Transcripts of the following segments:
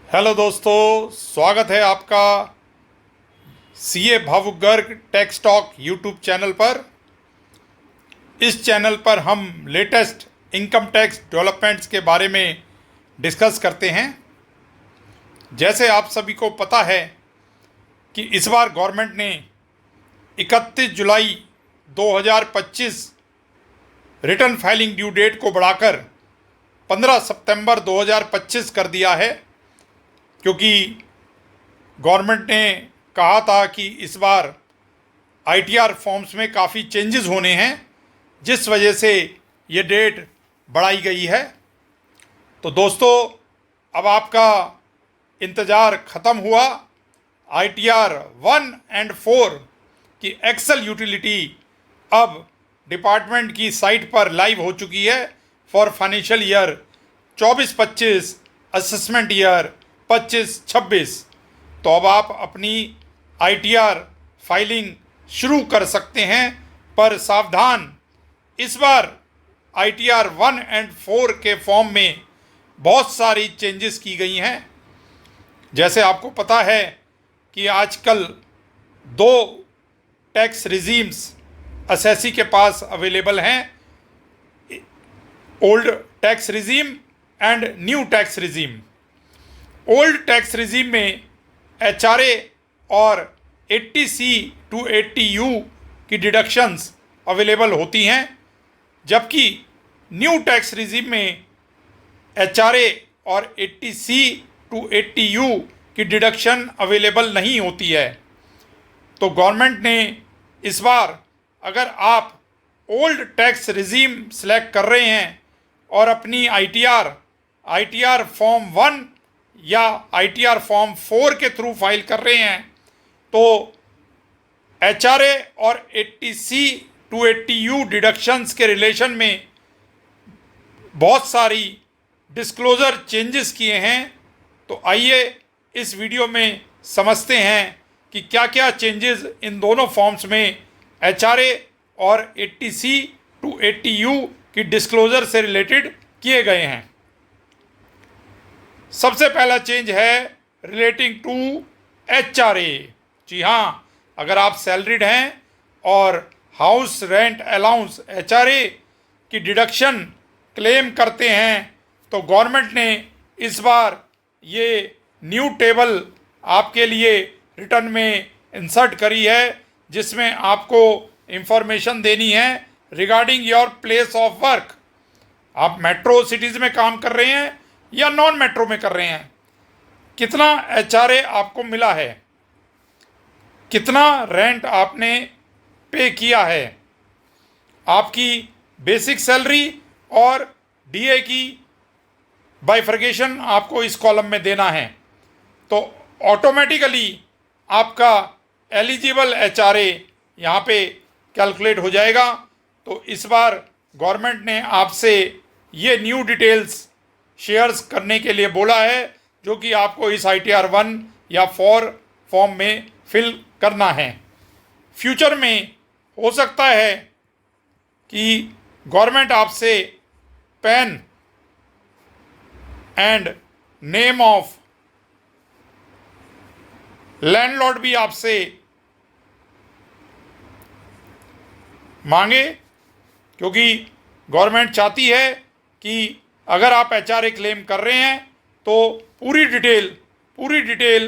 Hello दोस्तों, स्वागत है आपका सीए भावुक Garg tax talk YouTube channel पर। इस चैनल पर हम लेटेस्ट इनकम टैक्स डेवलपमेंट्स के बारे में डिस्कस करते हैं। जैसे आप सभी को पता है कि इस बार गवर्नमेंट ने 31 जुलाई 2025 रिटर्न फाइलिंग ड्यू डेट को बढ़ाकर 15 सितंबर 2025 कर दिया है, क्योंकि गवर्नमेंट ने कहा था कि इस बार आईटीआर फॉर्म्स में काफ़ी चेंजेस होने हैं, जिस वजह से ये डेट बढ़ाई गई है। तो दोस्तों, अब आपका इंतज़ार ख़त्म हुआ। आईटीआर 1 और 4 की एक्सेल यूटिलिटी अब डिपार्टमेंट की साइट पर लाइव हो चुकी है for financial year 24-25, assessment year 25-26। तो अब आप अपनी आईटीआर फाइलिंग शुरू कर सकते हैं, पर सावधान, इस बार आईटीआर 1 और 4 के फॉर्म में बहुत सारी चेंजेस की गई हैं। जैसे आपको पता है कि आजकल 2 टैक्स रिजीम्स असेसी के पास अवेलेबल हैं, old tax regime and new tax regime. Old tax regime में एचआरए और 80C to 80U की डिडक्शंस अवेलेबल होती हैं, जबकि न्यू टैक्स रिजीम में एचआरए और 80C to 80U की डिडक्शन अवेलेबल नहीं होती है। तो गवर्नमेंट ने इस बार, अगर आप ओल्ड टैक्स रिजीम सेलेक्ट कर रहे हैं और अपनी आईटीआर फॉर्म 1 या आईटीआर फॉर्म 4 के थ्रू फाइल कर रहे हैं, तो एचआरए और 80C to 80U डिडक्शंस के रिलेशन में बहुत सारी डिस्क्लोज़र चेंजेस किए हैं। तो आइए इस वीडियो में समझते हैं कि क्या क्या चेंजेस इन दोनों फॉर्म्स में एचआरए और 80C to 80U की डिस्क्लोज़र से रिलेटेड किए गए हैं। सबसे पहला चेंज है रिलेटिंग टू एचआरए। जी हाँ, अगर आप सैलरीड हैं और हाउस रेंट अलाउंस एचआरए की डिडक्शन क्लेम करते हैं, तो गवर्नमेंट ने इस बार ये न्यू टेबल आपके लिए रिटर्न में इंसर्ट करी है, जिसमें आपको इंफॉर्मेशन देनी है regarding your place of work. आप मेट्रो सिटीज़ में काम कर रहे हैं या नॉन मेट्रो में कर रहे हैं, कितना एचआरए आपको मिला है, कितना रेंट आपने पे किया है, आपकी बेसिक सैलरी और डीए की बाइफर्केशन आपको इस कॉलम में देना है। तो ऑटोमेटिकली आपका एलिजिबल एचआरए यहाँ पे कैलकुलेट हो जाएगा। तो इस बार गवर्नमेंट ने आपसे ये न्यू डिटेल्स शेयर्स करने के लिए बोला है, जो कि आपको इस आईटीआर 1 या 4 फॉर्म में फिल करना है। फ्यूचर में हो सकता है कि गवर्नमेंट आपसे pan and name of landlord भी आपसे मांगे, क्योंकि गवर्नमेंट चाहती है कि अगर आप एचआरए क्लेम कर रहे हैं तो पूरी डिटेल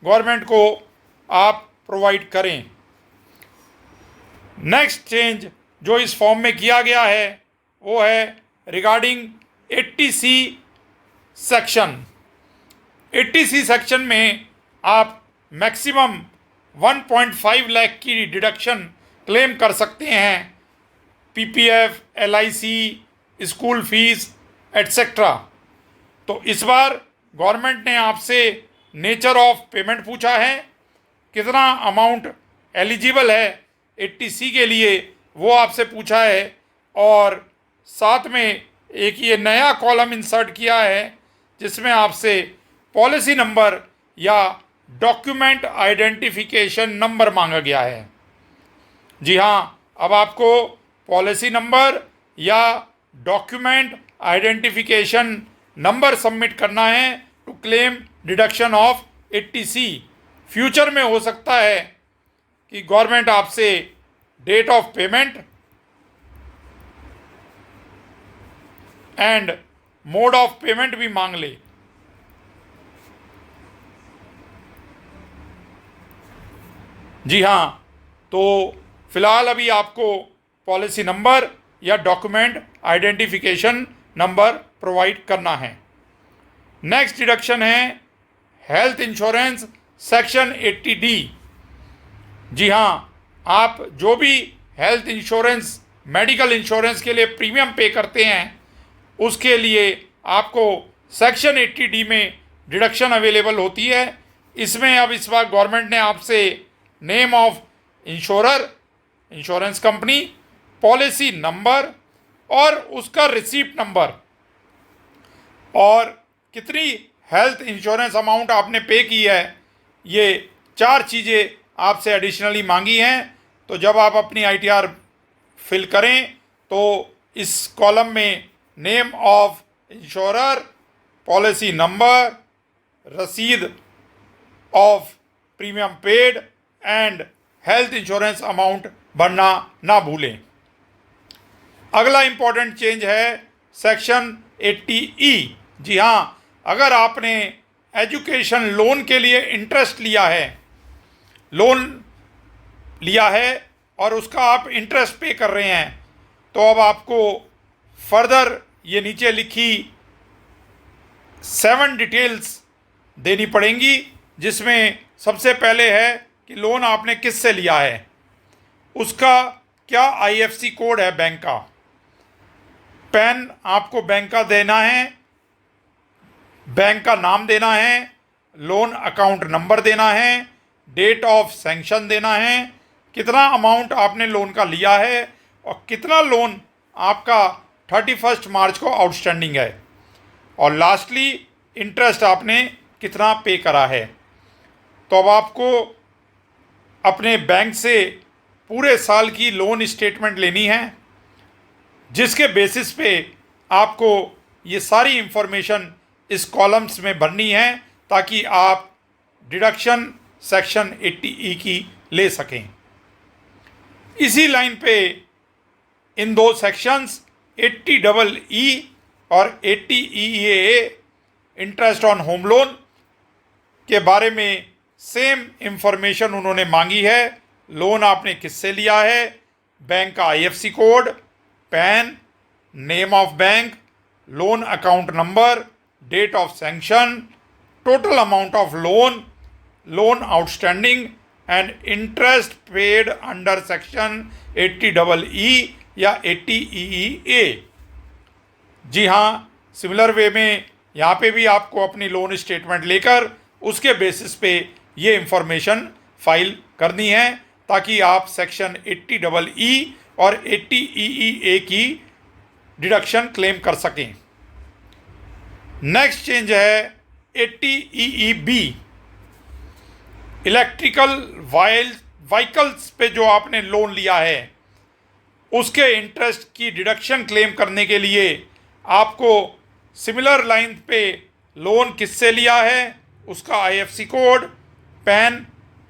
गवर्नमेंट को आप प्रोवाइड करें। नेक्स्ट चेंज जो इस फॉर्म में किया गया है वो है regarding 80C section. 80C section में आप मैक्सिमम 1.5 लाख की डिडक्शन क्लेम कर सकते हैं, PPF, LIC, school fees etcetera. तो इस बार गवर्नमेंट ने आपसे नेचर ऑफ पेमेंट पूछा है, कितना अमाउंट एलिजिबल है 80C के लिए वो आपसे पूछा है, और साथ में एक ये नया कॉलम इंसर्ट किया है जिसमें आपसे पॉलिसी नंबर या डॉक्यूमेंट आइडेंटिफिकेशन नंबर मांगा गया है। जी हाँ, अब आपको पॉलिसी नंबर या डॉक्यूमेंट आइडेंटिफिकेशन नंबर सबमिट करना है to claim deduction of 80C। Future में हो सकता है कि गवर्नमेंट आपसे date of payment and mode of payment भी मांग ले। जी हाँ, तो फिलहाल अभी आपको पॉलिसी नंबर या डॉक्यूमेंट आइडेंटिफिकेशन नंबर प्रोवाइड करना है। नेक्स्ट डिडक्शन है हेल्थ इंश्योरेंस सेक्शन 80D। जी हाँ, आप जो भी हेल्थ इंश्योरेंस, मेडिकल इंश्योरेंस के लिए प्रीमियम पे करते हैं, उसके लिए आपको सेक्शन 80D में डिडक्शन अवेलेबल होती है। इसमें अब इस बार गवर्नमेंट ने आपसे name of insurer, insurance company, policy number और उसका रिसीप्ट नंबर और कितनी हेल्थ इंश्योरेंस अमाउंट आपने पे की है, ये 4 चीज़ें आपसे एडिशनली मांगी हैं। तो जब आप अपनी ITR फिल करें तो इस कॉलम में name of insurer, policy number, रसीद of premium paid and health insurance amount भरना ना भूलें। अगला इंपॉर्टेंट चेंज है सेक्शन 80E। जी हाँ, अगर आपने एजुकेशन लोन के लिए इंटरेस्ट लोन लिया है और उसका आप इंटरेस्ट पे कर रहे हैं, तो अब आपको फर्दर ये नीचे लिखी 7 डिटेल्स देनी पड़ेंगी, जिसमें सबसे पहले है कि लोन आपने किस से लिया है, उसका क्या IFSC कोड है बैंक का, पैन आपको बैंक का देना है, बैंक का नाम देना है, लोन अकाउंट नंबर देना है, डेट ऑफ सैंक्शन देना है, कितना अमाउंट आपने लोन का लिया है और कितना लोन आपका 31 मार्च को आउटस्टैंडिंग है, और लास्टली इंटरेस्ट आपने कितना पे करा है। तो अब आपको अपने बैंक से पूरे साल की लोन स्टेटमेंट लेनी है, जिसके बेसिस पे आपको ये सारी इंफॉर्मेशन इस कॉलम्स में भरनी है, ताकि आप डिडक्शन सेक्शन 80E की ले सकें। इसी लाइन पे इन 2 सेक्शंस 80EE और 80EA interest on home loan के बारे में सेम इंफॉर्मेशन उन्होंने मांगी है। लोन आपने किससे लिया है, बैंक का IFSC code, PAN, name of bank, loan account number, date of sanction, total amount of loan, loan outstanding and interest paid under section 80EE या 80EA। जी हाँ, सिमिलर वे में यहाँ पे भी आपको अपनी लोन स्टेटमेंट लेकर उसके बेसिस पे ये इंफॉर्मेशन फाइल करनी है, ताकि आप सेक्शन 80EE और 80EA की डिडक्शन क्लेम कर सकें। नेक्स्ट चेंज है 80EEB। इलेक्ट्रिकल व्हीकल्स पे जो आपने लोन लिया है, उसके इंटरेस्ट की डिडक्शन क्लेम करने के लिए आपको सिमिलर लाइन पे लोन किससे लिया है, उसका IFSC कोड, पैन,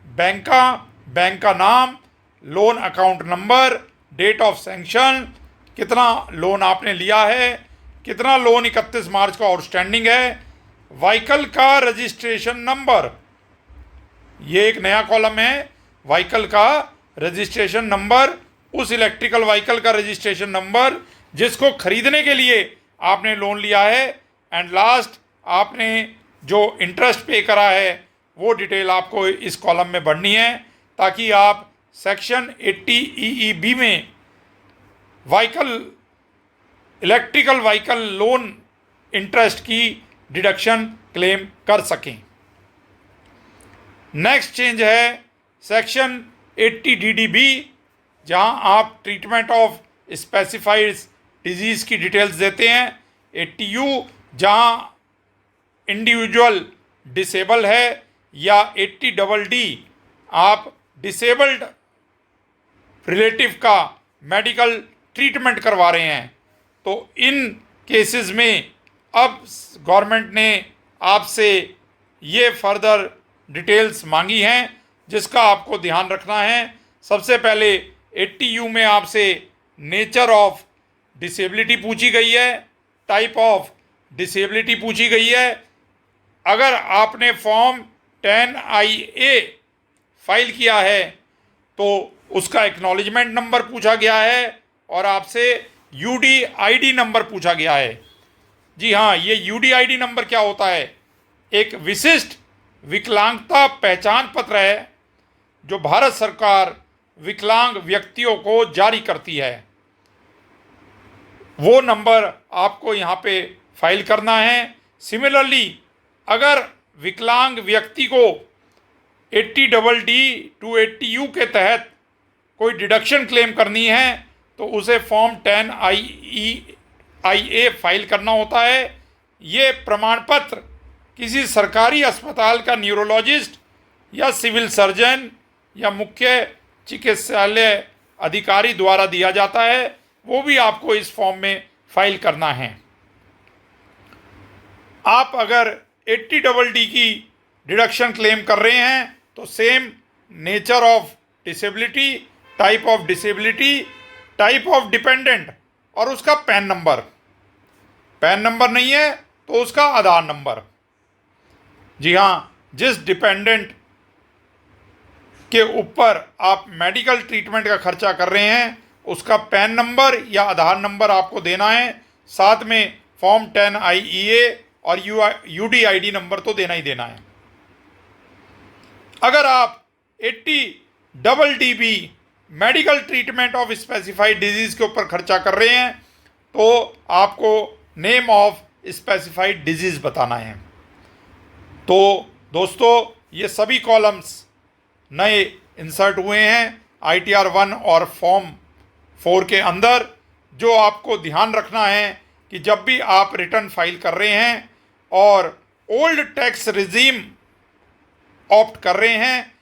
बैंक का नाम, loan account number, date of sanction, कितना लोन आपने लिया है, कितना लोन 31 मार्च को आउटस्टैंडिंग है, व्हीकल का रजिस्ट्रेशन नंबर, ये एक नया कॉलम है, व्हीकल का रजिस्ट्रेशन नंबर, उस इलेक्ट्रिकल व्हीकल का रजिस्ट्रेशन नंबर जिसको खरीदने के लिए आपने लोन लिया है, एंड लास्ट आपने जो इंटरेस्ट पे करा है वो डिटेल आपको इस कॉलम में भरनी है, ताकि आप सेक्शन 80EEB में इलेक्ट्रिकल व्हीकल लोन इंटरेस्ट की डिडक्शन क्लेम कर सकें। नेक्स्ट चेंज है सेक्शन 80DDB, जहां आप ट्रीटमेंट ऑफ स्पेसिफाइड डिजीज़ की डिटेल्स देते हैं। 80U जहां इंडिविजुअल डिसेबल है, या 80DD आप डिसेबल्ड रिलेटिव का मेडिकल ट्रीटमेंट करवा रहे हैं। तो इन केसेस में अब गवर्नमेंट ने आपसे ये फर्दर डिटेल्स मांगी हैं जिसका आपको ध्यान रखना है। सबसे पहले 80U में आपसे नेचर ऑफ डिसेबिलिटी पूछी गई है, टाइप ऑफ डिसेबिलिटी पूछी गई है। अगर आपने फॉर्म 10IA फाइल किया है तो उसका एक्नॉलेजमेंट नंबर पूछा गया है और आपसे UDID नंबर पूछा गया है। जी हाँ, ये UDID नंबर क्या होता है? एक विशिष्ट विकलांगता पहचान पत्र है जो भारत सरकार विकलांग व्यक्तियों को जारी करती है। वो नंबर आपको यहाँ पे फाइल करना है। सिमिलरली अगर विकलांग व्यक्ति को 80DD to 80U के तहत कोई डिडक्शन क्लेम करनी है तो उसे फॉर्म 10IA फाइल करना होता है। ये प्रमाण पत्र किसी सरकारी अस्पताल का न्यूरोलॉजिस्ट या सिविल सर्जन या मुख्य चिकित्सालय अधिकारी द्वारा दिया जाता है। वो भी आपको इस फॉर्म में फाइल करना है। आप अगर 80DD की डिडक्शन क्लेम कर रहे हैं तो same nature of disability, type of disability, type of dependent और उसका पैन नंबर। पैन नंबर नहीं है तो उसका आधार नंबर। जी हाँ, जिस डिपेंडेंट के ऊपर आप मेडिकल ट्रीटमेंट का खर्चा कर रहे हैं उसका पैन नंबर या आधार नंबर आपको देना है। साथ में फॉर्म 10IA और UDID नंबर तो देना ही देना है। अगर आप 80DD medical treatment of specified disease के ऊपर खर्चा कर रहे हैं तो आपको नेम ऑफ स्पेसिफाइड डिजीज बताना है। तो दोस्तों, ये सभी कॉलम्स नए इंसर्ट हुए हैं ITR 1 और फॉर्म 4 के अंदर। जो आपको ध्यान रखना है कि जब भी आप रिटर्न फाइल कर रहे हैं और ओल्ड टैक्स रिजीम ऑप्ट कर रहे हैं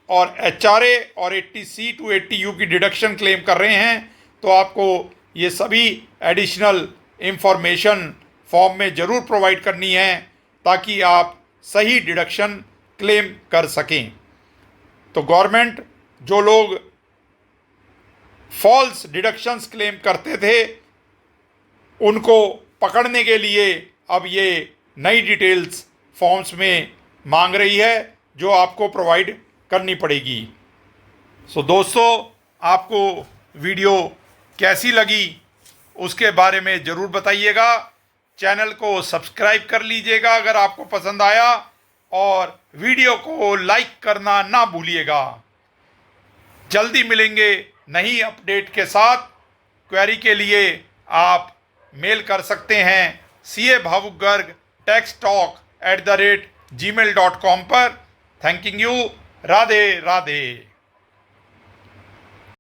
और HRA और 80C to 80U की डिडक्शन क्लेम कर रहे हैं तो आपको ये सभी एडिशनल इंफॉर्मेशन फॉर्म में ज़रूर प्रोवाइड करनी है ताकि आप सही डिडक्शन क्लेम कर सकें। तो गवर्नमेंट जो लोग फॉल्स डिडक्शंस क्लेम करते थे उनको पकड़ने के लिए अब ये नई डिटेल्स फॉर्म्स में मांग रही है जो आपको प्रोवाइड करनी पड़ेगी। सो दोस्तों, आपको वीडियो कैसी लगी उसके बारे में ज़रूर बताइएगा। चैनल को सब्सक्राइब कर लीजिएगा अगर आपको पसंद आया और वीडियो को लाइक करना ना भूलिएगा। जल्दी मिलेंगे नई अपडेट के साथ। क्वेरी के लिए आप मेल कर सकते हैं CA भावुक गर्ग techstalk@gmail.com पर। Thanking you. राधे राधे।